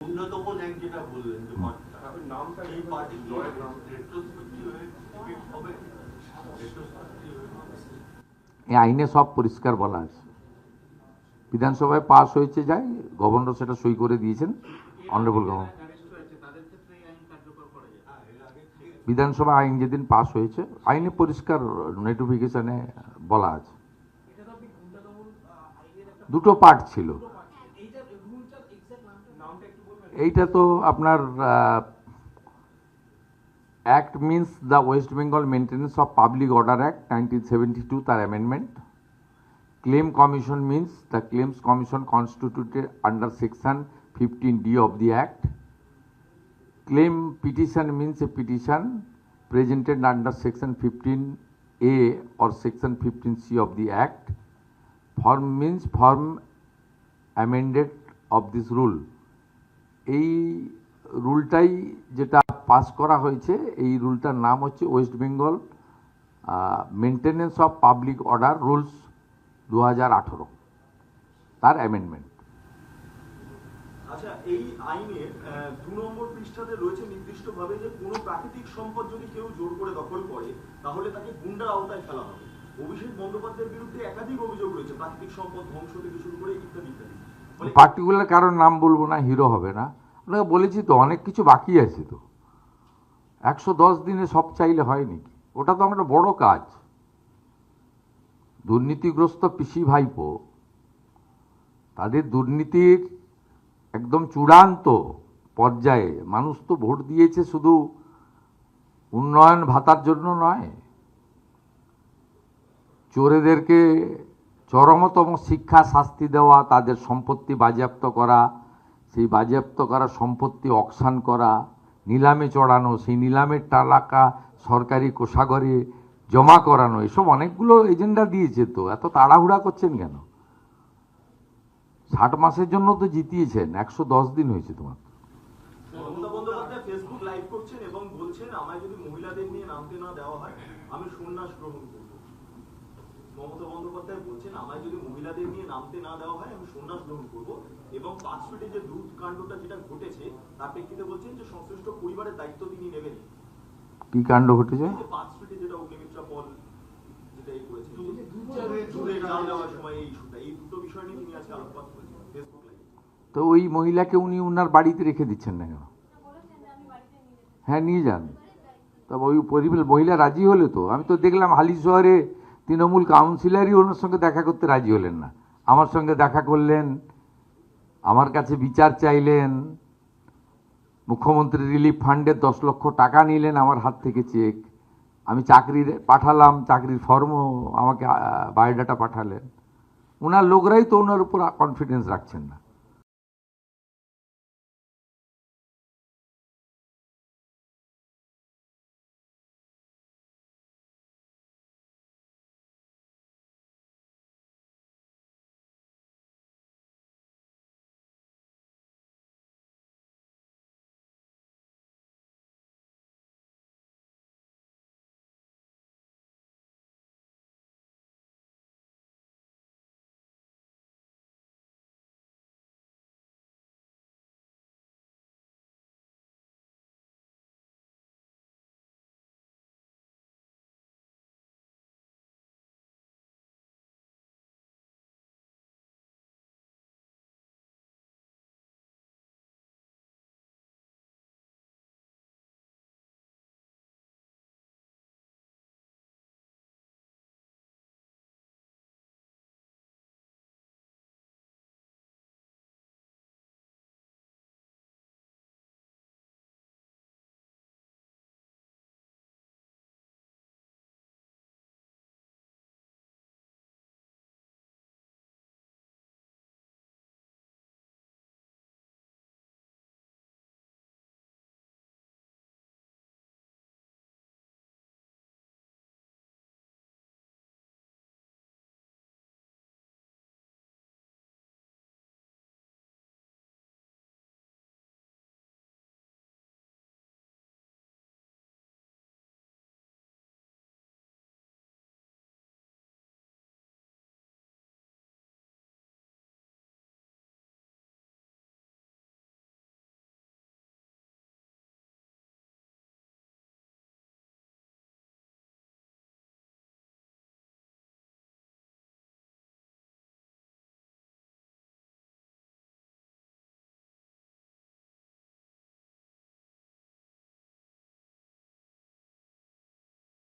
অন্যতম এক যেটা বললেন যে নামটা এই পার্টি হবে এই আইনে সব পরিষ্কার বলা আছে। বিধানসভায় পাস হয়েছে, যায় গভর্নর সেটা সই করে দিয়েছেন, অনারেবল গভর্নর। বিধানসভা আইন যেদিন পাস হয়েছে আইনে পরিষ্কার নোটিফিকেশনে বলা আছে। দুটো পার্ট ছিল। এইটা তো আপনার act means the West Bengal maintenance of public order act 1972, তার amendment. Claim Commission means the Claims Commission constituted under Section 15D of the Act. Claim petition means a petition presented under Section 15A or Section 15C of the Act. Form means form amended of this rule. এই রুলটাই যেটা pass করা হয়েছে, এই রুলটার নাম হচ্ছে West Bengal maintenance of public order rules 2018, তার amendment. আচ্ছা, এই আইনের 2 নম্বর পৃষ্ঠাতে রয়েছে নির্দিষ্টভাবে যে কোনো প্রাকৃতিক সম্পদ যদি কেউ জোর করে দখল করে তাহলে তাকে গুন্ডার আওতায় ফেলা হবে। অভিষেক বন্দ্যোপাধ্যায়ের বিরুদ্ধে একাধিক অভিযোগ রয়েছে, প্রাকৃতিক সম্পদ ধ্বংস থেকে শুরু করে ইত্যাদি ইত্যাদি। পার্টিকুলার কারোর নাম বলবো না, হিরো হবে না। আপনাকে বলেছি তো অনেক কিছু বাকি আছে। তো 110 দিনে সব চাইলে হয় নাকি? ওটা তো একটা বড় কাজ। দুর্নীতিগ্রস্ত পিসি ভাইপো, তাদের দুর্নীতির একদম চূড়ান্ত পর্যায়ে মানুষ তো ভোট দিয়েছে শুধু উন্নয়ন ভাতার জন্য নয়, চোরেদেরকে চরমতম শিক্ষা শাস্তি দেওয়া, তাদের সম্পত্তি বাজেয়াপ্ত করা, সেই বাজেয়াপ্ত করা সম্পত্তি অকশন করা, নিলামে চড়ানো, সেই নিলামের টাকা সরকারি কোষাগারে জমা করানো, এসব অনেকগুলো এজেন্ডা দিয়েছে। তো এত তাড়াহুড়া করছেন কেন? 60 মাসের জন্য তো জিতিয়েছেন, 110 দিন হয়েছে তোমার। মমতা বন্দ্যোপাধ্যায় ফেসবুক লাইভ করছেন এবং বলছেন আমায় যদি মহিলাদের নিয়ে নামতে না দেওয়া হয় আমি সন্ন্যাস গ্রহণ করব। মমতা বন্দ্যোপাধ্যায় বলছেন আমায় যদি মহিলাদের নিয়ে নামতে না দেওয়া হয় আমি সন্ন্যাস গ্রহণ করব, এবং 5 ফিটে যে দুধ কাণ্ডটা যেটা ঘটেছে তার প্রেক্ষিতে বলছেন যে সংশ্লিষ্ট পরিবারের দায়িত্ব তিনি নেবেন। কি কাণ্ড ঘটেছে? 5 ফিটে যেটা অগ্নিমিত্রা পল যেটা এই করেছে, দুধের জাল দেওয়ার সময় এই ইস্যুটা, এই দুটো বিষয় নিয়ে তিনি আজকে আলোকপাত করেছেন ফেসবুক লাইভে। তো ওই মহিলাকে উনি উনার বাড়িতে রেখে দিচ্ছেন না কেন? হ্যাঁ, নিয়ে যান। তবে ওই মহিলা রাজি হলে তো, আমি তো দেখলাম হালি শহরে তৃণমূল কাউন্সিলরই ওনার সঙ্গে দেখা করতে রাজি হলেন না। আমার সঙ্গে দেখা করলেন, আমার কাছে বিচার চাইলেন, মুখ্যমন্ত্রী রিলিফ ফান্ডের 10 লক্ষ টাকা নিলেন আমার হাত থেকে চেক, আমি চাকরির পাঠালাম, চাকরির ফর্মও আমাকে বায়োডাটা পাঠালেন। ওনার লোকরাই তো ওনার উপর কনফিডেন্স রাখছেন না।